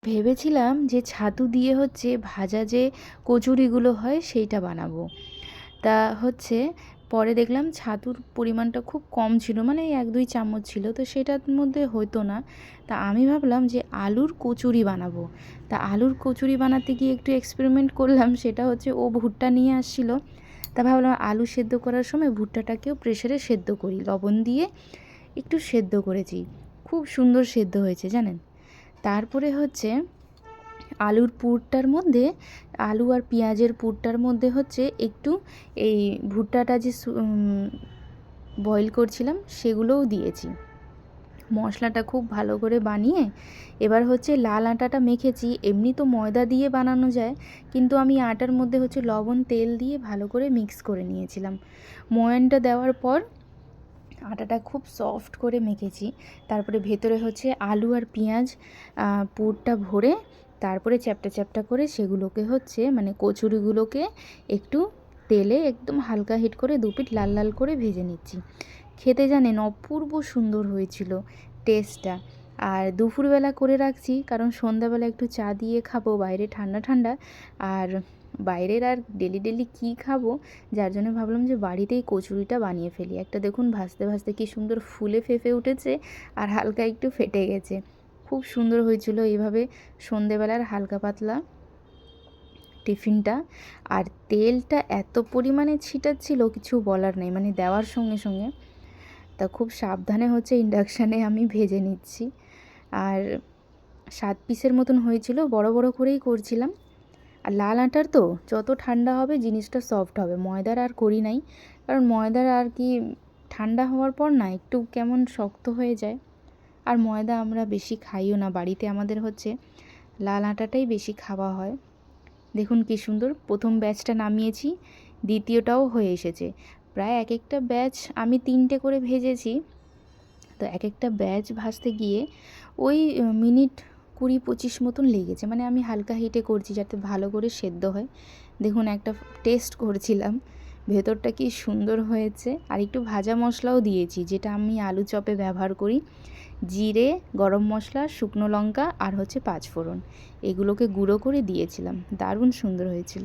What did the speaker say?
ভেবেছিলাম যে ছাতু দিয়ে হচ্ছে ভাজা যে কচুরিগুলো হয় সেইটা বানাবো। তা হচ্ছে পরে দেখলাম ছাতুর পরিমাণটা খুব কম ছিল, মানে 1-2 চামচ ছিল, তো সেটার মধ্যে হতো না। তা আমি ভাবলাম যে আলুর কচুরি বানাবো। তা আলুর কচুরি বানাতে গিয়ে একটু এক্সপেরিমেন্ট করলাম, সেটা হচ্ছে ও ভুট্টা নিয়ে আসছিল। তা ভাবলাম আলু সেদ্ধ করার সময় ভুট্টাটাকেও প্রেসারে সেদ্ধ করি, লবণ দিয়ে একটু সেদ্ধ করেছি, খুব সুন্দর সেদ্ধ হয়েছে জানেন। তারপরে হচ্ছে আলুর পুরটার মধ্যে, আলু আর পেঁয়াজের পুরটার মধ্যে হচ্ছে একটু এই ভুট্টাটা যে বয়েল করছিলাম সেগুলোও দিয়েছি। মশলাটা খুব ভালো করে বানিয়ে এবার হচ্ছে লাল আটাটা মেখেছি। এমনি তো ময়দা দিয়ে বানানো যায়, কিন্তু আমি আটার মধ্যে হচ্ছে লবণ তেল দিয়ে ভালো করে মিক্স করে নিয়েছিলাম। ময়ানটা দেওয়ার পর আটাটা খুব সফট করে মেখেছি। তারপরে ভেতরে হচ্ছে আলু আর পেঁয়াজ পুরটা ভরে তারপরে চ্যাপ্টা চ্যাপ্টা করে সেগুলোকে হচ্ছে মানে কচুরিগুলোকে একটু তেলে একদম হালকা হিট করে দুপিঠ লাল লাল করে ভেজে নিচ্ছি। খেতে জানেন অপূর্ব সুন্দর হয়েছিল টেস্টটা। আর দুপুরবেলা করে রাখছি, কারণ সন্ধ্যাবেলা একটু চা দিয়ে খাবো, বাইরে ঠান্ডা ঠান্ডা। আর বাইরের আর ডেলি ডেলি কী খাবো, যার জন্য ভাবলাম যে বাড়িতেই কচুরিটা বানিয়ে ফেলি। একটা দেখুন ভাজতে ভাজতে কী সুন্দর ফুলে ফেঁপে উঠেছে, আর হালকা একটু ফেটে গেছে। খুব সুন্দর হয়েছিল এইভাবে সন্ধেবেলার হালকা পাতলা টিফিনটা। আর তেলটা এত পরিমাণে ছিটাচ্ছিল কিছু বলার নেই, মানে দেওয়ার সঙ্গে সঙ্গে। তা খুব সাবধানে হচ্ছে ইন্ডাকশানে আমি ভেজে নিচ্ছি। আর 7 পিসের মতন হয়েছিল, বড় বড় করেই করছিলাম। আর লাল আটার তো যত ঠান্ডা হবে জিনিসটা সফট হবে, ময়দার আর করি নাই, কারণ ময়দার আর কি ঠান্ডা হওয়ার পর না একটু কেমন শক্ত হয়ে যায়। আর ময়দা আমরা বেশি খাইও না বাড়িতে, আমাদের হচ্ছে লাল আটাটাই বেশি খাওয়া হয়। দেখুন কী সুন্দর প্রথম ব্যাচটা নামিয়েছি, দ্বিতীয়টাও হয়ে এসেছে। প্রায় এক একটা ব্যাচ আমি 3টে করে ভেজেছি। তো এক একটা ব্যাচ ভাজতে গিয়ে ওই মিনিট 20-25 মতন লেগেছে, মানে আমি হালকা হিটে করছি যাতে ভালো করে সেদ্ধ হয়। দেখুন একটা টেস্ট করছিলাম, ভেতরটা কি সুন্দর হয়েছে। আর একটু ভাজা মশলাও দিয়েছি, যেটা আমি আলু চপে ব্যবহার করি। জিরে, গরম মশলা, শুকনো লঙ্কা আর হচ্ছে 5 ফোড়ন, এগুলোকে গুঁড়ো করে দিয়েছিলাম। দারুণ সুন্দর হয়েছিল।